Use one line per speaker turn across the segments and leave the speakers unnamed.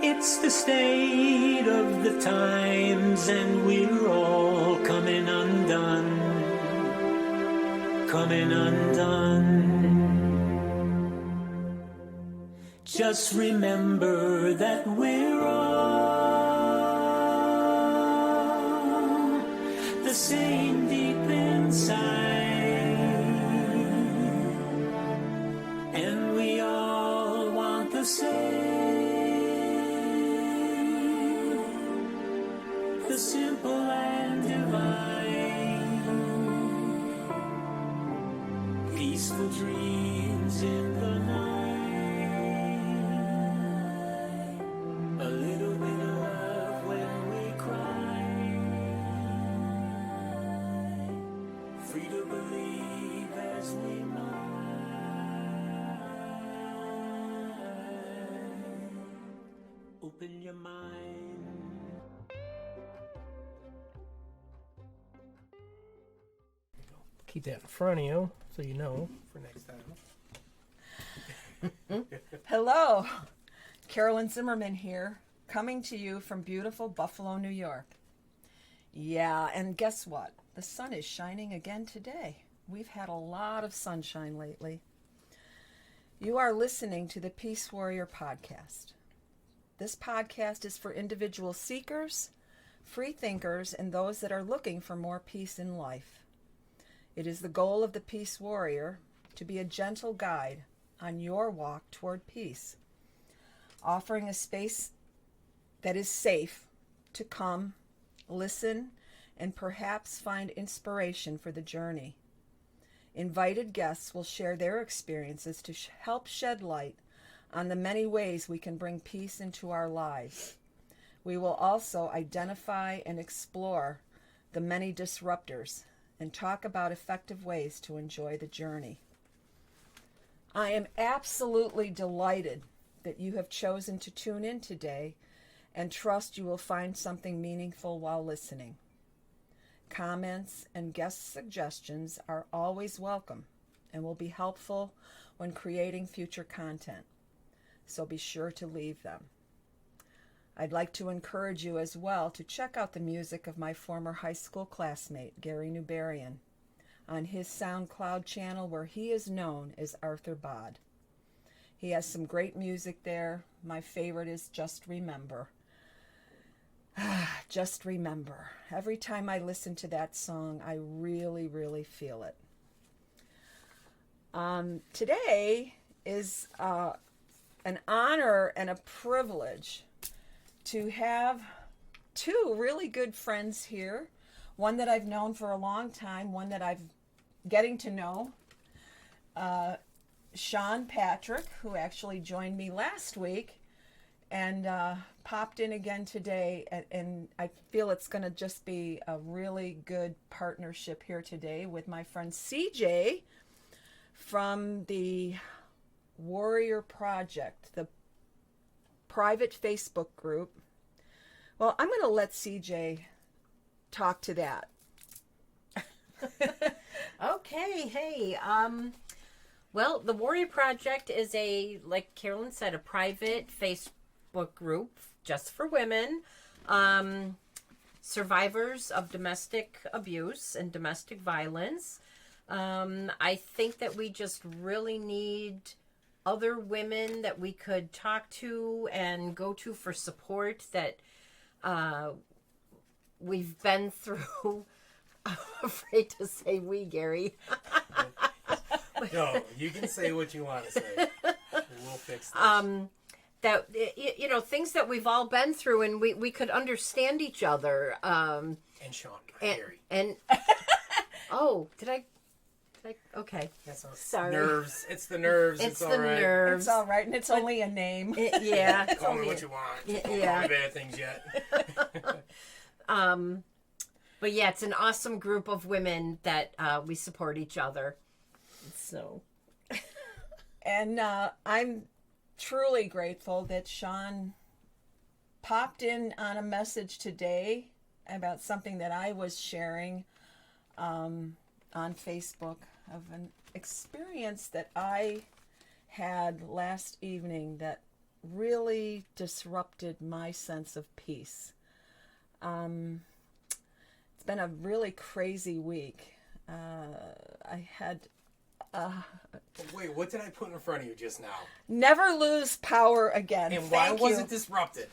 It's the state of the times, and we're all coming undone. Coming undone. Just remember that we're all the same deep inside. And we all want the same, the simple and divine, peaceful dreams in the night, a little bit of love when we cry, free to believe as we might. Open your mind.
Keep that in front of you so you know for next time.
Hello, Carolyn Zimmerman here, coming to you from beautiful Buffalo, New York. Yeah, and guess what? The sun is shining again today. We've had a lot of sunshine lately. You are listening to the Peace Warrior Podcast. This podcast is for individual seekers, free thinkers, and those that are looking for more peace in life. It is the goal of the Peace Warrior to be a gentle guide on your walk toward peace, offering a space that is safe to come, listen, and perhaps find inspiration for the journey. Invited guests will share their experiences to help shed light on the many ways we can bring peace into our lives. We will also identify and explore the many disruptors and talk about effective ways to enjoy the journey. I am absolutely delighted that you have chosen to tune in today and trust you will find something meaningful while listening. Comments and guest suggestions are always welcome and will be helpful when creating future content, so be sure to leave them. I'd like to encourage you as well to check out the music of my former high school classmate, Gary Newberian, on his SoundCloud channel where he is known as Arthur Bod. He has some great music there. My favorite is Just Remember. Just Remember. Every time I listen to that song, I really, really feel it. Today is an honor and a privilege to have two really good friends here. One that I've known for a long time, one that I've getting to know. Sean Patrick, who actually joined me last week and popped in again today. And I feel it's going to just be a really good partnership here today with my friend CJ from the Warrior Project, the private Facebook group. Well, I'm going to let CJ talk to that.
Okay, hey, well, the Warrior Project is like Carolyn said, a private Facebook group just for women, survivors of domestic abuse and domestic violence. I think that we just really need other women that we could talk to and go to for support that we've been through. I'm afraid to say we, Gary.
No, you can say what you want to say. We'll fix this.
That, you know, things that we've all been through, and we could understand each other.
And Sean, Gary.
And oh, did I? Okay.
That's all.
Sorry.
Nerves. It's the nerves.
It's
all
the
right.
nerves.
It's all right, and it's only a name.
Yeah. It's
Call me
only
what you want. Don't
yeah.
call me bad things yet.
But yeah, it's an awesome group of women that we support each other. So.
And I'm truly grateful that Sean popped in on a message today about something that I was sharing on Facebook of an experience that I had last evening that really disrupted my sense of peace. It's been a really crazy week. I had
Wait, what did I put in front of you just now?
never lose power again.
And why
Thank
was
you.
it disrupted?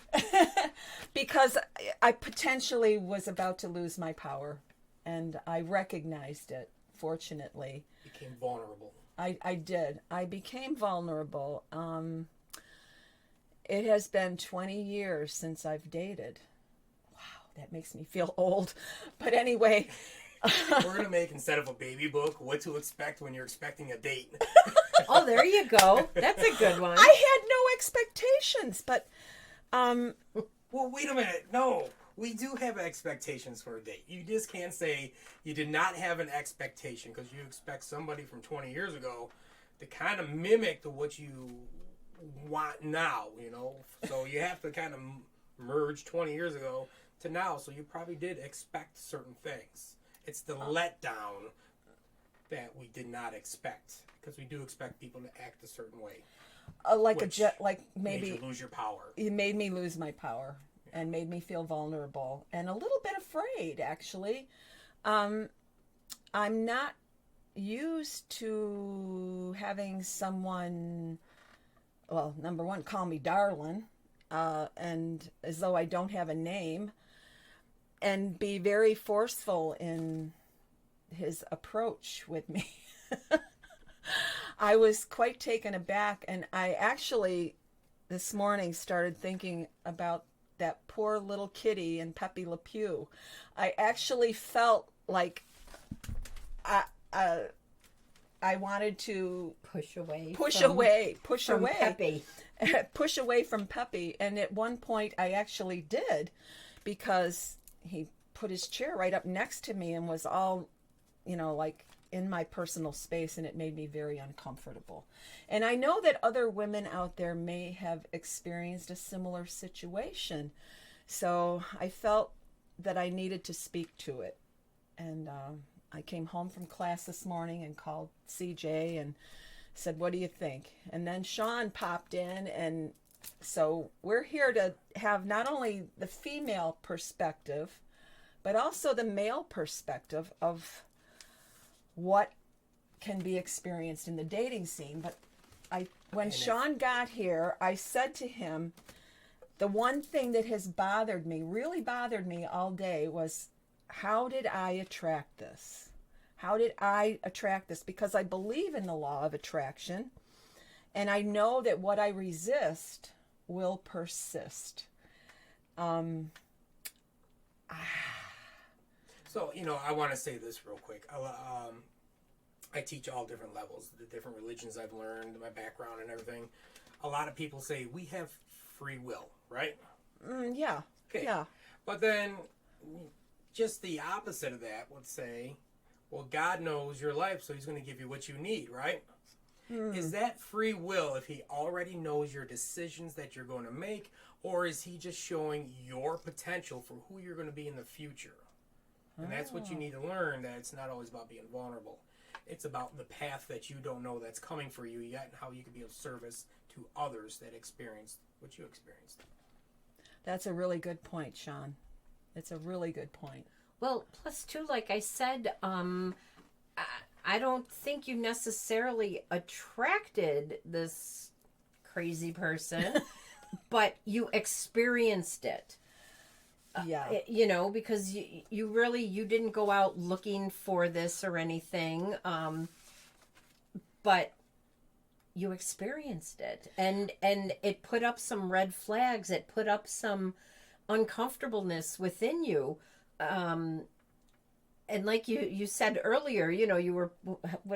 Because I potentially was about to lose my power, and I recognized it, fortunately.
Became vulnerable.
I did. I became vulnerable. It has been 20 years since I've dated. Wow, that makes me feel old. But anyway,
We're gonna make, instead of a baby book, what to expect when you're expecting a date.
Oh, there you go. That's a good one.
I had no expectations, but
Well, wait a minute. No, we do have expectations for a date. You just can't say you did not have an expectation because you expect somebody from 20 years ago to kind of mimic what you want now, you know? So you have to kind of merge 20 years ago to now. So you probably did expect certain things. It's the letdown that we did not expect, because we do expect people to act a certain way. Which
like
Made
maybe
you lose your power.
it made me lose my power and made me feel vulnerable and a little bit afraid, actually. I'm not used to having someone, well, number one, call me darling, and as though I don't have a name, and be very forceful in his approach with me. I was quite taken aback, and I actually this morning started thinking about that poor little kitty in Pepe Le Pew. I actually felt like I wanted to
push away.
push
from-
away
Pepe.
push away from Pepe. And at one point I actually did, because he put his chair right up next to me and was all, like in my personal space, and it made me very uncomfortable. And I know that other women out there may have experienced a similar situation. So I felt that I needed to speak to it. And I came home from class this morning and called CJ and said, "What do you think?" And then Sean popped in, and so we're here to have not only the female perspective, but also the male perspective of what can be experienced in the dating scene. But when Sean got here, I said to him, the one thing that has really bothered me all day was, how did I attract this? How did I attract this? Because I believe in the law of attraction, and I know that what I resist will persist.
So, I want to say this real quick. I teach all different levels, the different religions I've learned, my background and everything. A lot of people say we have free will, right?
Yeah.
Okay.
Yeah.
But then just the opposite of that would say, well, God knows your life, so he's going to give you what you need, right? Is that free will if he already knows your decisions that you're going to make, or is he just showing your potential for who you're going to be in the future? And that's what you need to learn, that it's not always about being vulnerable. It's about the path that you don't know that's coming for you yet, and how you can be of service to others that experienced what you experienced.
That's a really good point, Sean. It's a really good point.
Well, plus too, like I said, I don't think you necessarily attracted this crazy person, but you experienced it.
Yeah.
Because you didn't go out looking for this or anything, but you experienced it, and it put up some red flags. It put up some uncomfortableness within you, and like you said earlier, you were,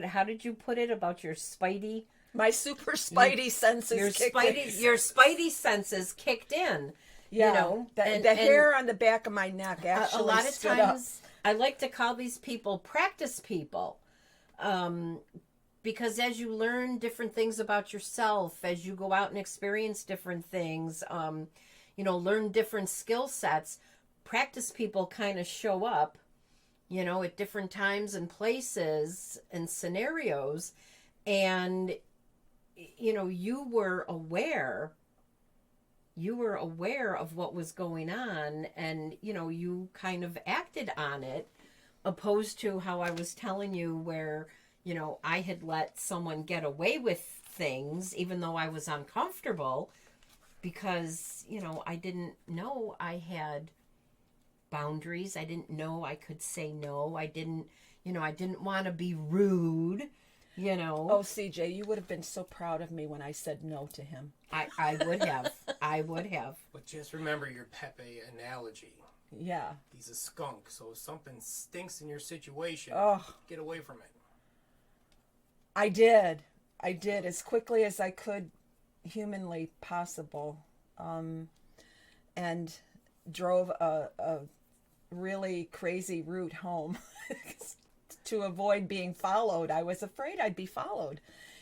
how did you put it about your spidey?
My super spidey senses kicked in.
Your spidey senses kicked in.
Yeah, the hair on the back of my neck actually
a lot of
stood up.
times I like to call these people practice people, because as you learn different things about yourself, as you go out and experience different things, learn different skill sets, practice people kind of show up, at different times and places and scenarios, and you were aware you were aware of what was going on, and you kind of acted on it, opposed to how I was telling you where I had let someone get away with things even though I was uncomfortable because I didn't know I had boundaries. I didn't know I could say no. I didn't want to be rude.
Oh, CJ, you would have been so proud of me when I said no to him.
I would have. I would have.
But just remember your Pepe analogy.
Yeah.
He's a skunk, so if something stinks in your situation,
Oh.
get away from it.
I did as quickly as I could humanly possible, and drove a really crazy route home to avoid being followed. I was afraid I'd be followed.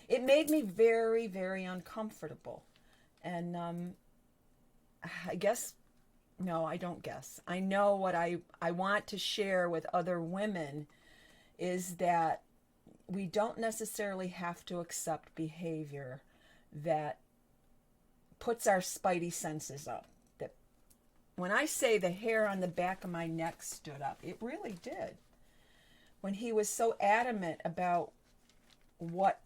It made me very, very uncomfortable. And I guess, no, I don't guess. I know what I want to share with other women is that we don't necessarily have to accept behavior that puts our spidey senses up. That when I say the hair on the back of my neck stood up, it really did. When he was so adamant about what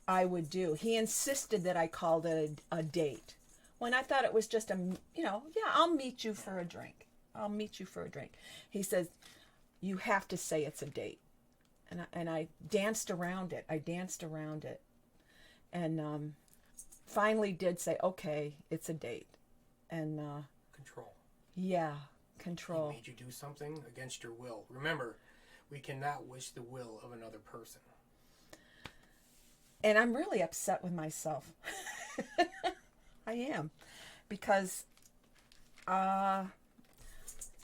I would do, he insisted that I called it a date. When I thought it was just I'll meet you for a drink. I'll meet you for a drink. He says, you have to say it's a date. And I danced around it. And finally did say, okay, it's a date. And
Control.
yeah, control.
He made you do something against your will. Remember, we cannot wish the will of another person.
And I'm really upset with myself. I am. Because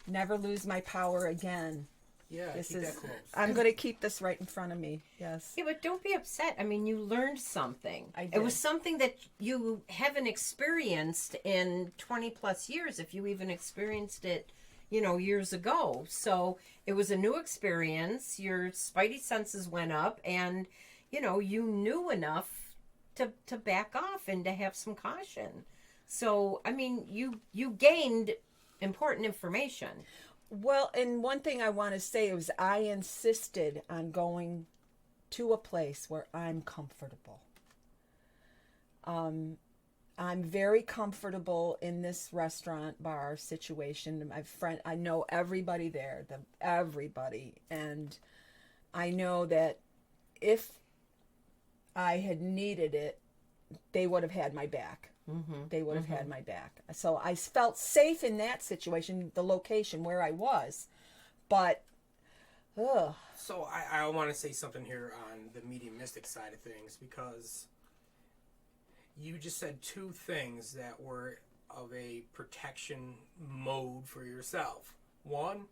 never lose my power again.
Yeah, keep that close.
I'm going to keep this right in front of me. Yes.
Yeah, but don't be upset. I mean, you learned something.
I did.
It was something that you haven't experienced in 20 plus years, if you even experienced it, years ago. So it was a new experience. Your spidey senses went up, and, you knew enough to back off and to have some caution. So, I mean, you gained important information.
Well, and one thing I want to say is I insisted on going to a place where I'm comfortable. I'm very comfortable in this restaurant bar situation. I know everybody there, everybody, and I know that if I had needed it, they would have had my back. They would have had my back. So I felt safe in that situation, the location where I was. But, ugh.
So I want to say something here on the medium mystic side of things, because you just said two things that were of a protection mode for yourself. One,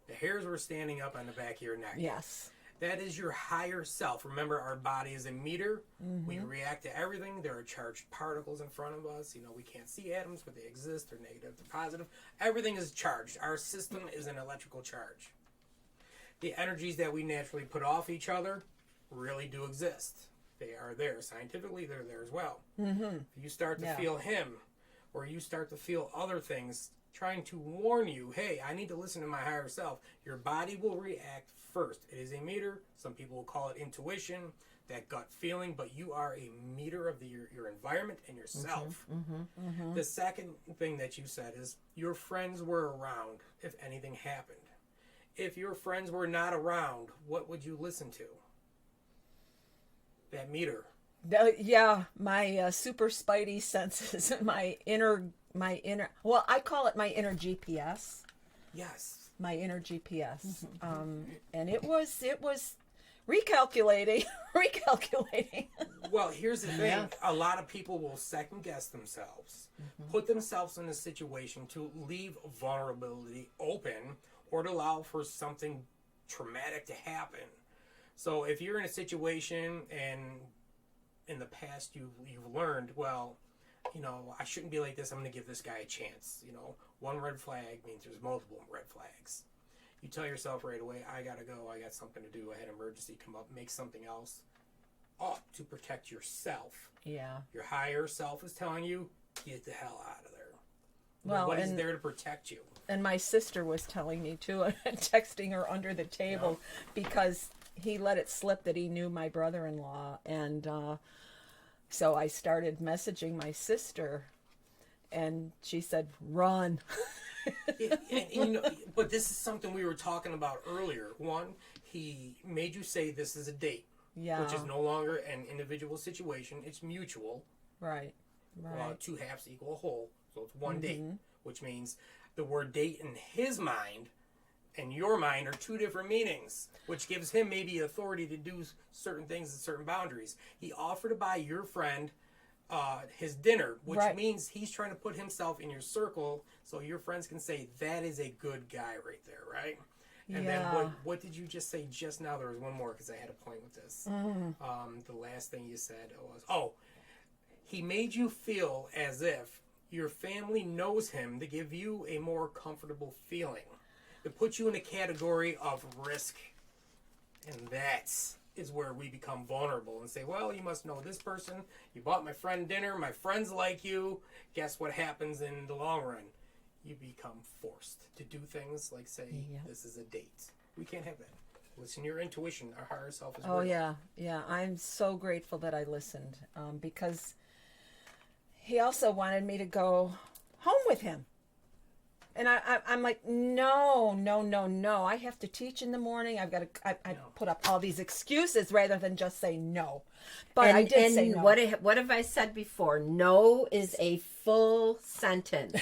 the hairs were standing up on the back of your neck.
Yes.
That is your higher self. Remember, our body is a meter. We react to everything. There are charged particles in front of us. We can't see atoms, but they exist. They're negative, they're positive. Everything is charged. Our system is an electrical charge. The energies that we naturally put off each other really do exist. They are there. Scientifically, they're there as well. If you start to feel him, or you start to feel other things trying to warn you, hey, I need to listen to my higher self, your body will react first. It is a meter. Some people will call it intuition, that gut feeling, but you are a meter of your environment and yourself. The second thing that you said is your friends were around if anything happened. If your friends were not around, what would you listen to? That meter.
Yeah, my super spidey senses, my inner, well, I call it my inner GPS.
Yes.
My inner GPS. And it was recalculating.
Well, here's the thing. A lot of people will second guess themselves, put themselves in a situation to leave vulnerability open or to allow for something traumatic to happen. So if you're in a situation and in the past you've learned, well, I shouldn't be like this. I'm going to give this guy a chance. One red flag means there's multiple red flags. You tell yourself right away, I got to go. I got something to do. I had an emergency come up. Make something else up to protect yourself.
Yeah.
Your higher self is telling you, get the hell out of there.
Well,
what is
and-
there to protect you?
And my sister was telling me too, texting her under the table because he let it slip that he knew my brother-in-law, and so I started messaging my sister, and she said, "Run."
But this is something we were talking about earlier. One, he made you say this is a date,
Yeah.
which is no longer an individual situation. It's mutual.
Right.
Two halves equal a whole, so it's one date, which means the word date in his mind and your mind are two different meanings, which gives him maybe authority to do certain things and certain boundaries. He offered to buy your friend his dinner, which
Right.
means he's trying to put himself in your circle so your friends can say that is a good guy right there, right? And then what did you just say just now? There was one more because I had a point with this. The last thing you said was, he made you feel as if your family knows him to give you a more comfortable feeling, to put you in a category of risk. And that is where we become vulnerable and say, well, you must know this person. You bought my friend dinner. My friends like you. Guess what happens in the long run? You become forced to do things like say, this is a date. We can't have that. Listen to your intuition. Our higher self is
Oh,
real.
yeah. I'm so grateful that I listened because he also wanted me to go home with him. And I'm like, no. I have to teach in the morning. I've got to, I put up all these excuses rather than just say no. But I did say no.
What have I said before? No is a full sentence.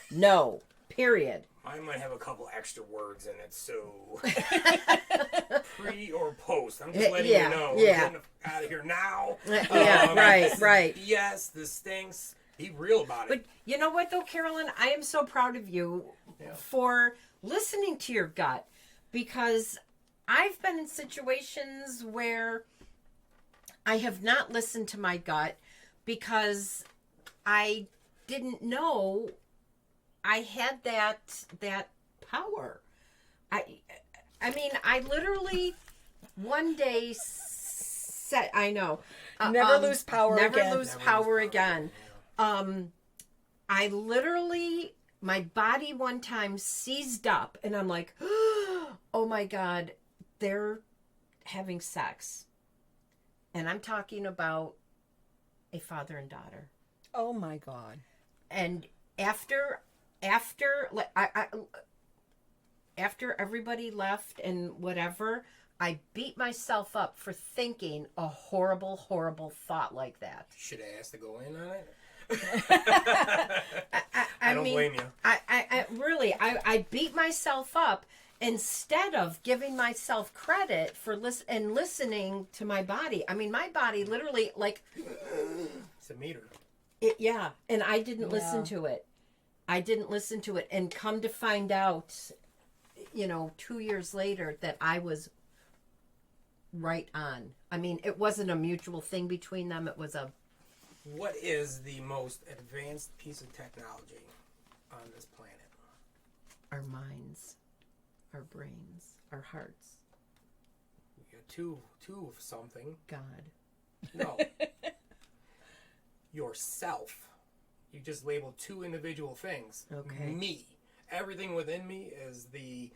No, period.
I might have a couple extra words in it, so pre or post. I'm just letting you know. We're getting out of here now.
Right.
Yes, this stinks. Be real about it.
But you know what, though, Carolyn? I am so proud of you for listening to your gut, because I've been in situations where I have not listened to my gut because I didn't know I had that power. I mean, I literally one day said, I know.
Never lose power
never
again.
lose power again. I literally, my body one time seized up and I'm like, oh my God, they're having sex. And I'm talking about a father and daughter.
Oh my God.
And after everybody left and whatever, I beat myself up for thinking a horrible, horrible thought like that.
Should have asked to go in on it.
I
don't
mean,
blame you.
I really beat myself up instead of giving myself credit for listening to my body. I mean, my body literally
It's a meter.
and I didn't listen to it. And come to find out, 2 years later that I was right on. I mean, it wasn't a mutual thing between them. It was a...
What is the most advanced piece of technology on this planet?
Our minds, our brains, our hearts.
You got two of something.
God.
No. Yourself. You just label two individual things.
Okay.
Me. Everything within me is the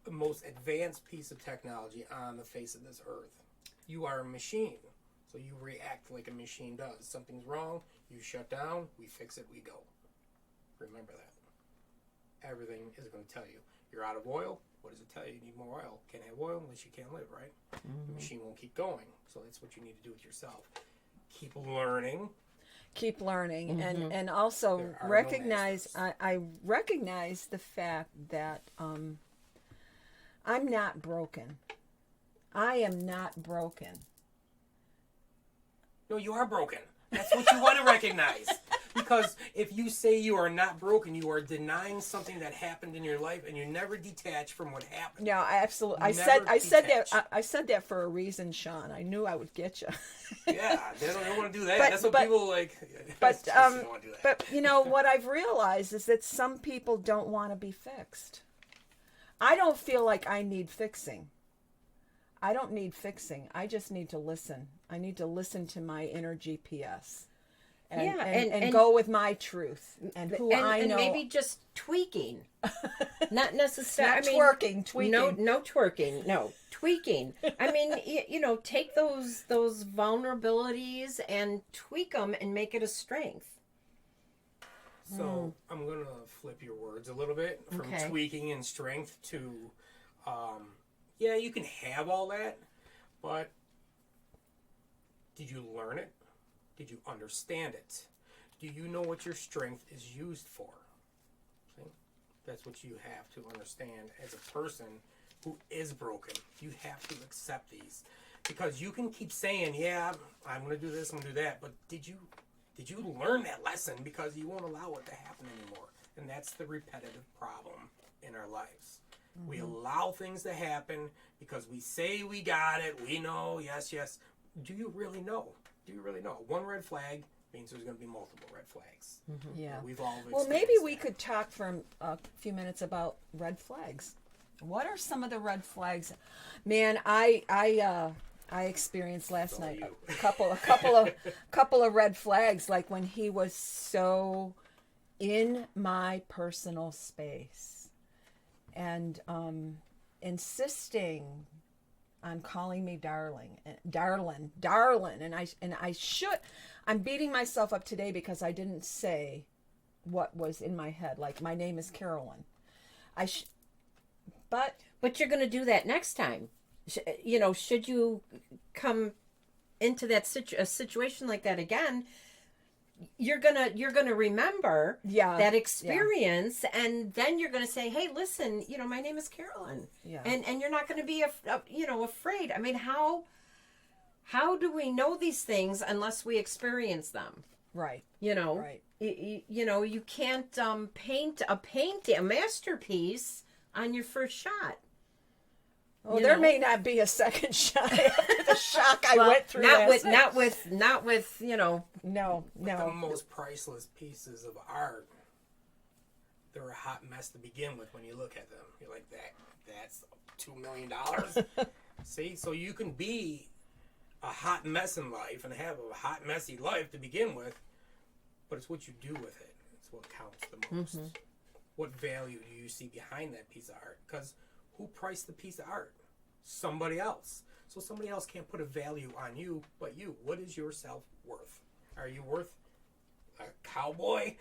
most advanced piece of technology on the face of this earth. You are a machine. So you react like a machine does. Something's wrong, you shut down, we fix it, we go. Remember that. Everything is going to tell you. You're out of oil. What does it tell you? You need more oil. Can't have oil unless you can't live, right? The machine won't keep going. So that's what you need to do with yourself. Keep learning.
And also
There are no
recognize
masters.
I recognize the fact that I'm not broken. I am not broken.
No, you are broken. That's what you want to recognize. Because if you say you are not broken, you are denying something that happened in your life, and you never detach from what happened.
No, I absolutely. I
Never
said
detach.
that. I said that for a reason, Sean. I knew I would get you.
Yeah, they don't want to do that.
But-
That's what
but-
people like.
But
They don't want to do that.
but what I've realized is that some people don't want to be fixed. I don't feel like I need fixing. I don't need fixing. I just need to listen. I need to listen to my inner GPS. and,
Yeah,
and go with my truth and who I know.
And maybe just tweaking, not necessarily.
Not twerking, tweaking.
No twerking. No tweaking. I mean, take those vulnerabilities and tweak them and make it a strength.
So I'm gonna flip your words a little bit from
Okay.
tweaking and strength to, yeah, you can have all that, but did you learn it? Did you understand it? Do you know what your strength is used for? See? That's what you have to understand as a person who is broken. You have to accept these. Because you can keep saying, yeah, I'm going to do this, I'm going to do that, but did you learn that lesson? Because you won't allow it to happen anymore. And that's the repetitive problem in our lives. We allow things to happen because we say we got it, we know, yes, yes. Do you really know? Do you really know? One red flag means there's going to be multiple red flags.
Yeah.
We've all
Well, maybe
experienced
we
that.
could talk for a few minutes about red flags. What are some of the red flags? Man, I experienced last
So
night
you.
a couple of red flags, like when he was so in my personal space and insisting on calling me darling, and I should. I'm beating myself up today because I didn't say what was in my head. Like, my name is Carolyn. But
But you're going to do that next time. Should you come into that a situation like that again, you're gonna remember
Yeah,
that experience, and then you're gonna say, "Hey, listen, my name is Carolyn,"
Yeah.
and you're not gonna be afraid. I mean, how do we know these things unless we experience them?
right,
Right. You can't paint a masterpiece on your first shot.
well,
You
there
know.
may not be a second shot after the shock I went through.
Not
last night.
not with
No,
The most priceless pieces of art, they're a hot mess to begin with when you look at them. You're like, that's $2 million. See, so you can be a hot mess in life and have a hot, messy life to begin with, but it's what you do with it. It's what counts the most. What value do you see behind that piece of art? Because who priced the piece of art? Somebody else. So somebody else can't put a value on you but you. What is your self-worth? Are you worth a cowboy?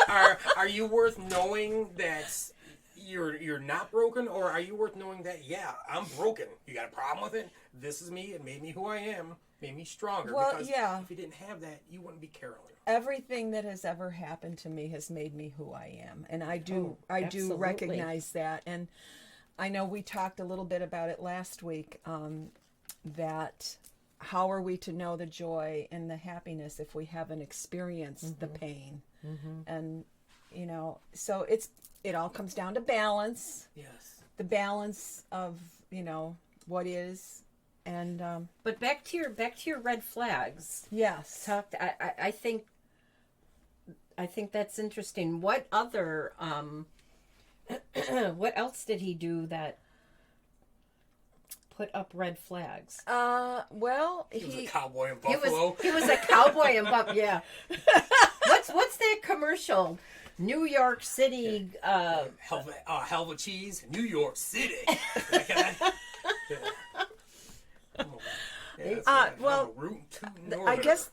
Are you worth knowing that you're not broken, or are you worth knowing that, yeah, I'm broken? You got a problem with it? This is me. It made me who I am. Made me stronger.
Well,
because
yeah.
if you didn't have that, you wouldn't be Carolyn.
everything that has ever happened to me has made me who I am, and I do
absolutely.
recognize that. And I know we talked a little bit about it last week. That how are we to know the joy and the happiness if we haven't experienced the pain? And so it all comes down to balance.
Yes.
The balance of what is, and
But back to your red flags.
yes,
I think that's interesting. What other what else did he do that put up red flags?
well,
He was a
he
cowboy in
He
Buffalo.
was a cowboy in Buffalo. Yeah. What's that commercial? New York City.
Hell of a cheese, New York City. That guy. Yeah. Come on. Yeah, that's right.
well,
I'm a root to
I
northerner.
guess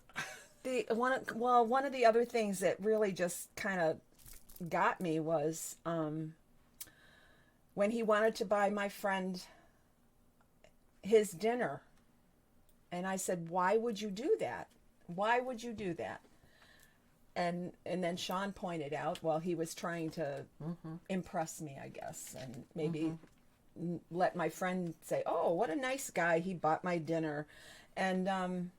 one of the other things that really just kind of got me was when he wanted to buy my friend his dinner, and I said, "Why would you do that? Why would you do that?" And then Sean pointed out, well, he was trying to impress me, I guess, and maybe let my friend say, "Oh, what a nice guy! He bought my dinner," and I'm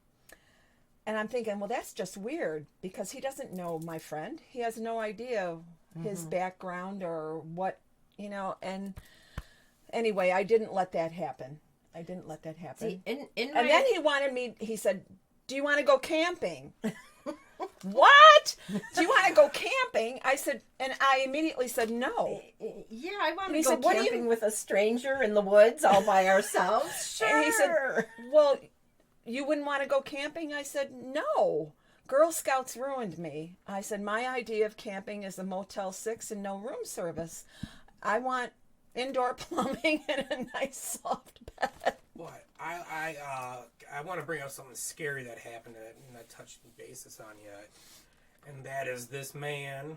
thinking, well, that's just weird because he doesn't know my friend. He has no idea his background or what, And anyway, I didn't let that happen.
See, in
And
my,
then he said, "Do you want to go camping?" What? Do you want to go camping? I said, and I immediately said no.
yeah, I want
And
to
he
go
said, "What do you-"
camping with a stranger in the woods all by ourselves. Sure.
And he said, "Well, you wouldn't want to go camping?" I said, "No, Girl Scouts ruined me. I said, my idea of camping is a Motel 6 and no room service. I want indoor plumbing and a nice soft bed.
What I want to bring up something scary that happened that I'm not touching basis on yet, and that is this man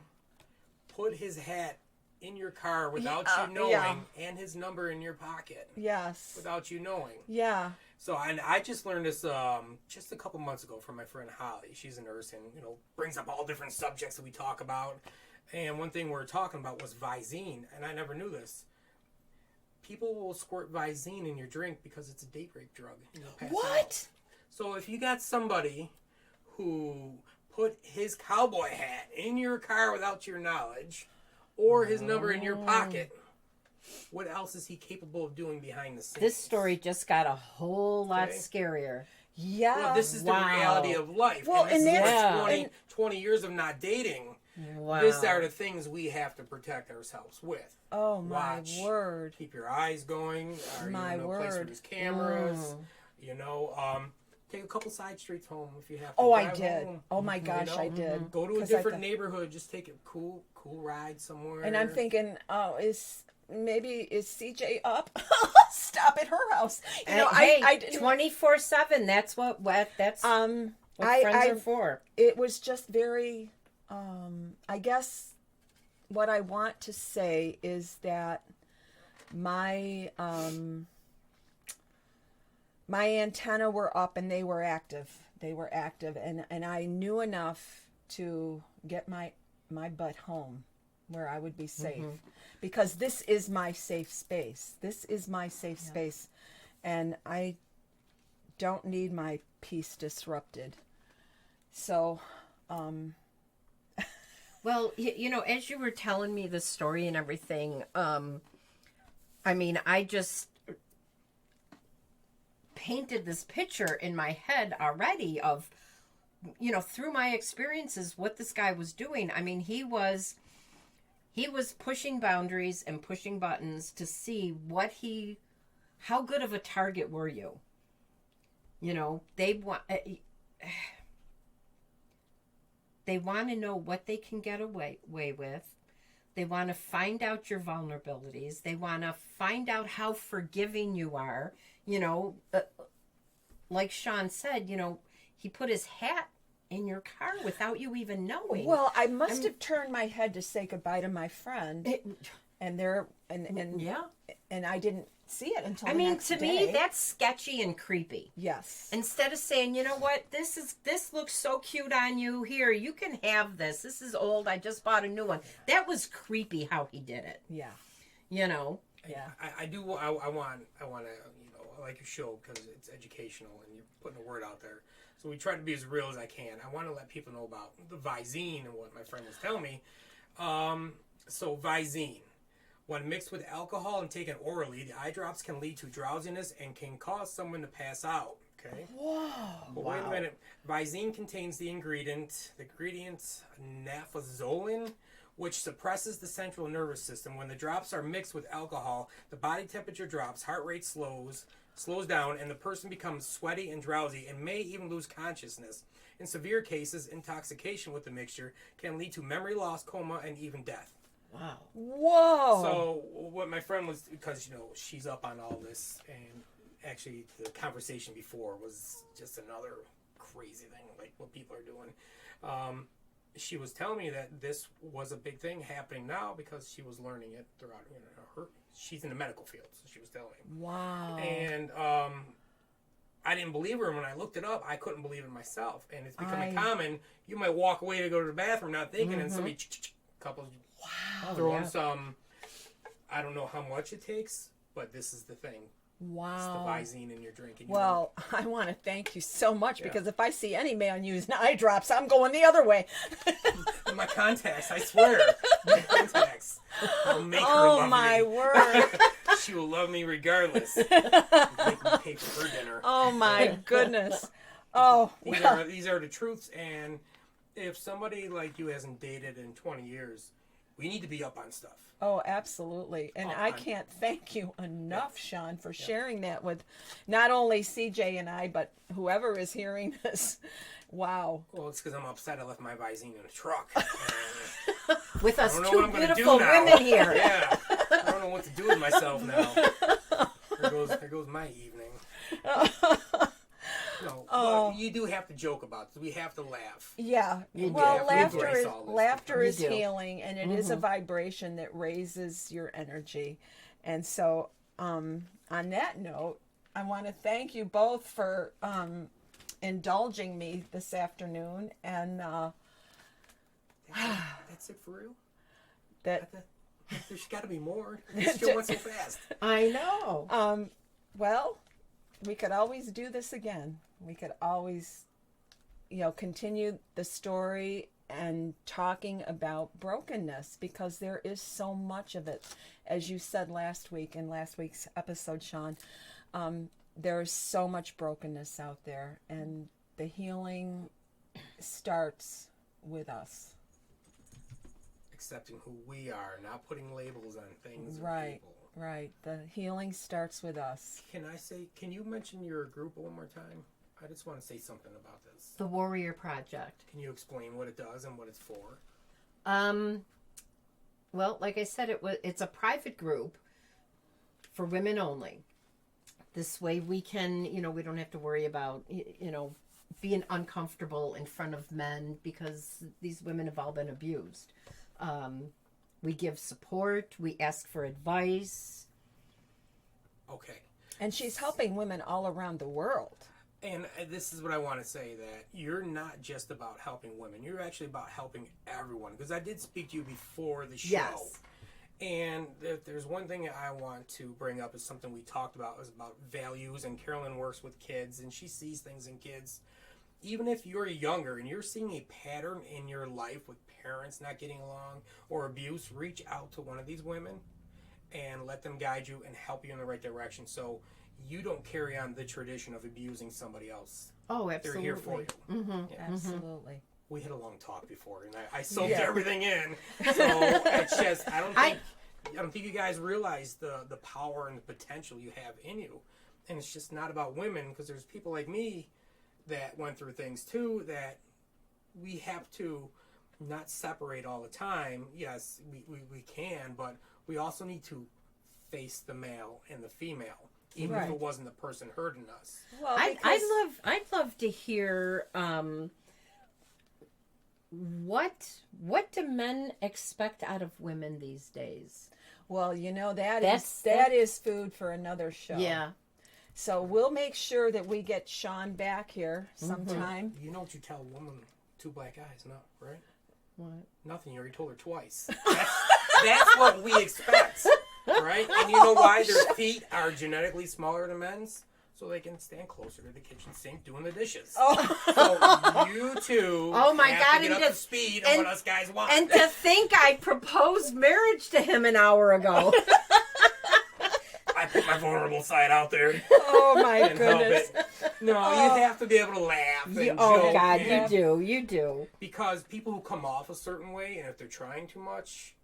put his hat in your car without you knowing,
yeah.
and his number in your pocket
Yes.
without you knowing.
Yeah.
So I just learned this just a couple months ago from my friend Holly. She's a nurse and brings up all different subjects that we talk about. And one thing we were talking about was Visine, and I never knew this. People will squirt Visine in your drink because it's a date rape drug. And you'll pass
What?
out. So if you got somebody who put his cowboy hat in your car without your knowledge, or his number in your pocket, what else is he capable of doing behind the scenes?
This story just got a whole lot
Okay.
scarier.
Yeah.
Well, this is the
Wow.
reality of life.
Well,
and this
and
is
that's-
what
and-
20 years of not dating.
Wow.
These are the things we have to protect ourselves with.
Oh, my
Watch.
word.
Keep your eyes going. Are
My
you in a place where
word.
there's cameras? Take a couple side streets home if you have to.
Oh, I
drive
did.
home,
Oh, my gosh, I did.
Go to a
'Cause I
different
thought-
neighborhood. Just take a cool ride somewhere.
And I'm thinking, oh, is CJ up? Stop at her house.
Hey,
I didn't.
24/7. That's what that's what friends are for.
It was just very, I guess what I want to say is that my antenna were up and they were active. And I knew enough to get my butt home where I would be safe. Because this is my safe space. This is my safe space. And I don't need my peace disrupted. So,
Well, as you were telling me the story and everything, I mean, I just painted this picture in my head already of, through my experiences, what this guy was doing. I mean, he was pushing boundaries and pushing buttons to see how good of a target were you? They want to know what they can get away with. They want to find out your vulnerabilities. They want to find out how forgiving you are. Like Sean said, he put his hat in your car without you even knowing.
well, I must have turned my head to say goodbye to my friend, and
yeah.
and I didn't see it until
I
the
mean,
next
to
day.
me, that's sketchy and creepy.
Yes.
Instead of saying, you know what, this looks so cute on you. Here, you can have this. This is old. I just bought a new one. That was creepy how he did it.
Yeah.
Yeah.
I want to, I like your show because it's educational and you're putting a word out there. So we try to be as real as I can. I want to let people know about the Visine and what my friend was telling me. So Visine, when mixed with alcohol and taken orally, the eye drops can lead to drowsiness and can cause someone to pass out. Okay.
Whoa.
But wait a minute. Visine contains the ingredient nafazolin, which suppresses the central nervous system. When the drops are mixed with alcohol, the body temperature drops, heart rate slows down, and the person becomes sweaty and drowsy and may even lose consciousness. In severe cases, intoxication with the mixture can lead to memory loss, coma, and even death.
Wow.
Whoa.
So what my friend was, because she's up on all this, and actually the conversation before was just another crazy thing, like what people are doing. She was telling me that this was a big thing happening now because she was learning it throughout she's in the medical field, so she was telling me.
Wow.
And I didn't believe her, and when I looked it up, I couldn't believe it myself. And it's becoming common. You might walk away to go to the bathroom not thinking, and somebody couples throwing some. I don't know how much it takes, but this is the thing.
Wow.
It's the Visine in your drink. And
Well, I want to thank you so much because if I see any man using eye drops, I'm going the other way.
my contacts, I swear. My contacts. I'll make her
Oh
love
my
me.
word.
She will love me regardless. Make me pay for her dinner.
Oh my goodness. Oh,
These are the truths, and if somebody like you hasn't dated in 20 years, we need to be up on stuff.
oh, absolutely. And I can't thank you enough, Sean, for sharing that with not only CJ and I, but whoever is hearing this. Wow.
Well, it's because I'm upset I left my Visine in a truck.
With us
don't know
two
what I'm gonna do
beautiful
now.
women here.
Yeah. I don't know what to do with myself now. There goes my evening. No, but you do have to joke about it. We have to laugh.
Yeah.
You do.
Well,
have to
laughter
embrace
is
all this.
laughter
You
is
do.
healing, and it is a vibration that raises your energy. And so, on that note, I want to thank you both for indulging me this afternoon, and
That's it for real?
that
There's got to be more. This show went so fast.
I know.
well, we could always do this again. We could always, continue the story and talking about brokenness, because there is so much of it. As you said last week in last week's episode, Sean, there is so much brokenness out there, and the healing starts with us.
Accepting who we are, not putting labels on things or
Right,
people.
right. The healing starts with us.
Can you mention your group one more time? I just want to say something about this.
The Warrior Project.
Can you explain what it does and what it's for?
Well, like I said, it's a private group for women only. This way we can, we don't have to worry about, being uncomfortable in front of men, because these women have all been abused. We give support. We ask for advice.
Okay.
And she's helping women all around the world.
And this is what I want to say, that you're not just about helping women. You're actually about helping everyone. Because I did speak to you before the show.
Yes.
And if there's one thing I want to bring up, is something we talked about, is about values. And Carolyn works with kids, and she sees things in kids. Even if you're younger and you're seeing a pattern in your life with parents not getting along or abuse, reach out to one of these women and let them guide you and help you in the right direction, so you don't carry on the tradition of abusing somebody else.
Oh,
They're
absolutely.
here for you.
Mm-hmm.
Yeah.
Absolutely.
We had a long talk before, and I soaked
Yeah.
everything in. So it's just, I don't think you guys realize the power and the potential you have in you. And it's just not about women, because there's people like me that went through things too, that we have to not separate all the time. Yes, we can, but we also need to face the male and the female, even if
Right.
it wasn't the person hurting us.
Well,
I'd love to hear what do men expect out of women these days?
Well,
That's-
that is food for another show.
Yeah.
So we'll make sure that we get Sean back here sometime.
You know what you tell a woman, two black eyes, no, right?
What?
Nothing. You already told her twice. That's what we expect, right? And you know why their feet are genetically smaller than men's? So they can stand closer to the kitchen sink doing the dishes.
Oh,
So you two
Oh my
have
God,
to get
and
up
to-
to speed on
and-
what us guys want.
And to think I proposed marriage to him an hour ago.
I put my vulnerable side out there.
oh my
Can't help
goodness.
it. No, you have to be able to laugh and
Oh
joke.
God,
and-
you do.
Because people who come off a certain way, and if they're trying too much,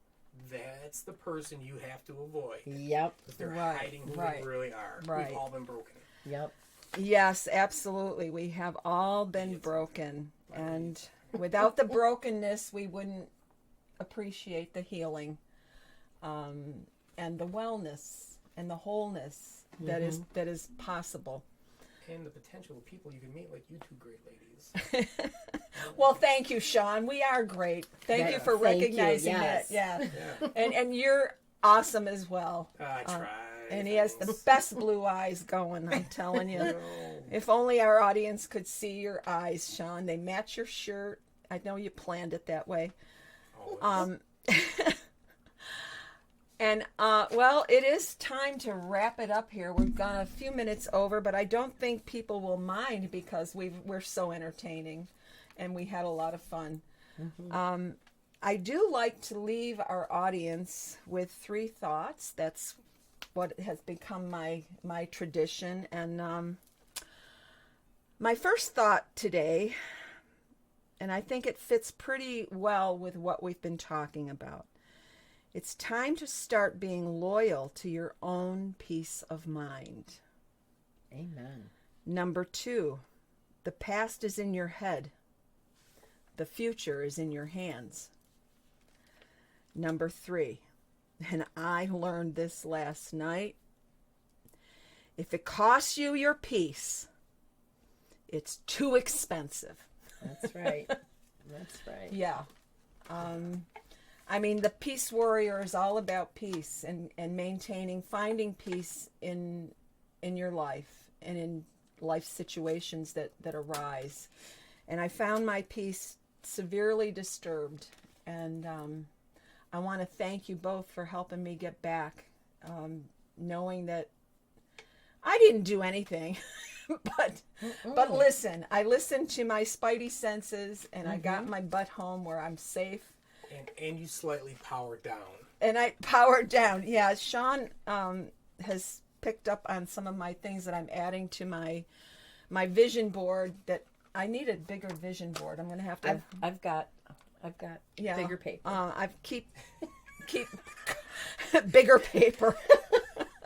that's the person you have to avoid.
Yep.
Because they're
Right,
hiding who
right,
they really are.
right.
We've all been broken.
Yep.
Yes, absolutely. We have all been broken. And without the brokenness, we wouldn't appreciate the healing and the wellness and the wholeness that is possible.
And the potential of people you can meet, like you two great ladies.
Well, thank you, Sean. We are great. Thank you for
Thank you,
recognizing
yes.
it. Yeah.
Yeah.
And you're awesome as well.
I try.
And he has the best blue eyes going, I'm telling you.
No.
If only our audience could see your eyes, Sean. They match your shirt. I know you planned it that way.
Always.
And, well, it is time to wrap it up here. We've gone a few minutes over, but I don't think people will mind, because we're so entertaining and we had a lot of fun. I do like to leave our audience with 3 thoughts. That's what has become my tradition. And my first thought today, and I think it fits pretty well with what we've been talking about. It's time to start being loyal to your own peace of mind.
Amen.
Number 2, the past is in your head, The future is in your hands. Number 3, and I learned this last night. If it costs you your peace, it's too expensive.
That's right. That's right.
Yeah. I mean, the Peace Warrior is all about peace and maintaining, finding peace in your life and in life situations that arise. And I found my peace severely disturbed. And I want to thank you both for helping me get back, knowing that I didn't do anything. But listen, I listened to my spidey senses, and I got my butt home where I'm safe.
And you slightly powered down.
And I powered down. Yeah, Sean has picked up on some of my things that I'm adding to my vision board. That I need a bigger vision board. I'm going to have to.
I've got bigger paper.
I keep bigger paper.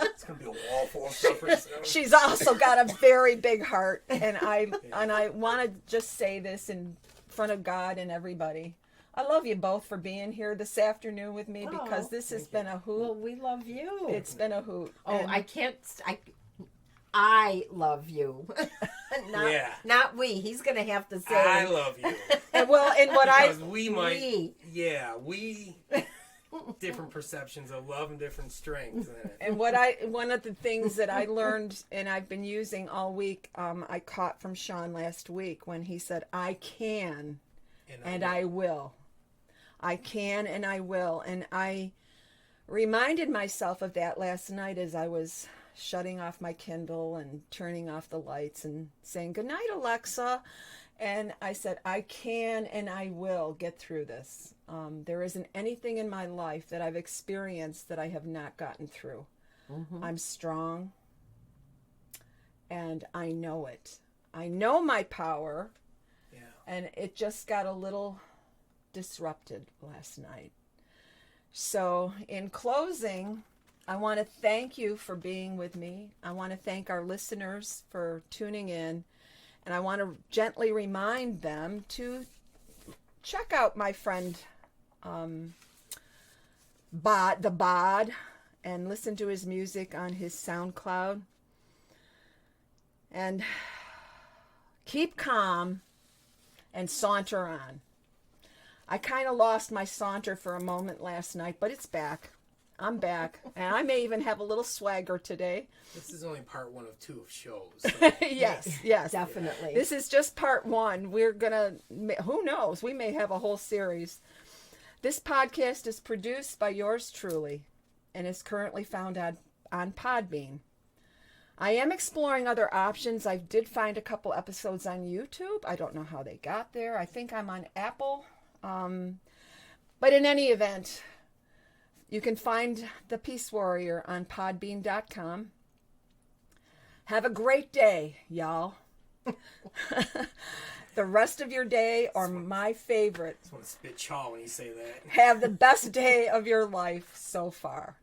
It's gonna be a wall full of stuff. For
She's also got a very big heart, and I want to just say this in front of God and everybody. I love you both for being here this afternoon with me, because this has been a hoot.
Well, we love you.
It's been a hoot.
Oh,
And
I love you. Not we. He's gonna have to say.
I love you.
and what
Because we might.
We.
Yeah, we. Different perceptions of love and different strengths.
And one of the things that I learned and I've been using all week, I caught from Sean last week when he said, "I can, and I will. I can and I will." And I reminded myself of that last night as I was shutting off my Kindle and turning off the lights and saying, "Good night, Alexa." And I said, I can and I will get through this. There isn't anything in my life that I've experienced that I have not gotten through. Mm-hmm. I'm strong, and I know it. I know my power, and it just got a little disrupted last night. So in closing, I want to thank you for being with me. I want to thank our listeners for tuning in. And I want to gently remind them to check out my friend Bod, and listen to his music on his SoundCloud. And keep calm and saunter on. I kind of lost my saunter for a moment last night, but it's back. I'm back, and I may even have a little swagger today.
This is only part 1 of 2 of shows. So.
Yes.
Definitely.
This is just part 1. We're going to, who knows, we may have a whole series. This podcast is produced by yours truly and is currently found on Podbean. I am exploring other options. I did find a couple episodes on YouTube. I don't know how they got there. I think I'm on Apple. But in any event, you can find The Peace Warrior on podbean.com. Have a great day, y'all. The rest of your day, or my favorite,
I just want to spit chaw when you say that.
have the best day of your life so far.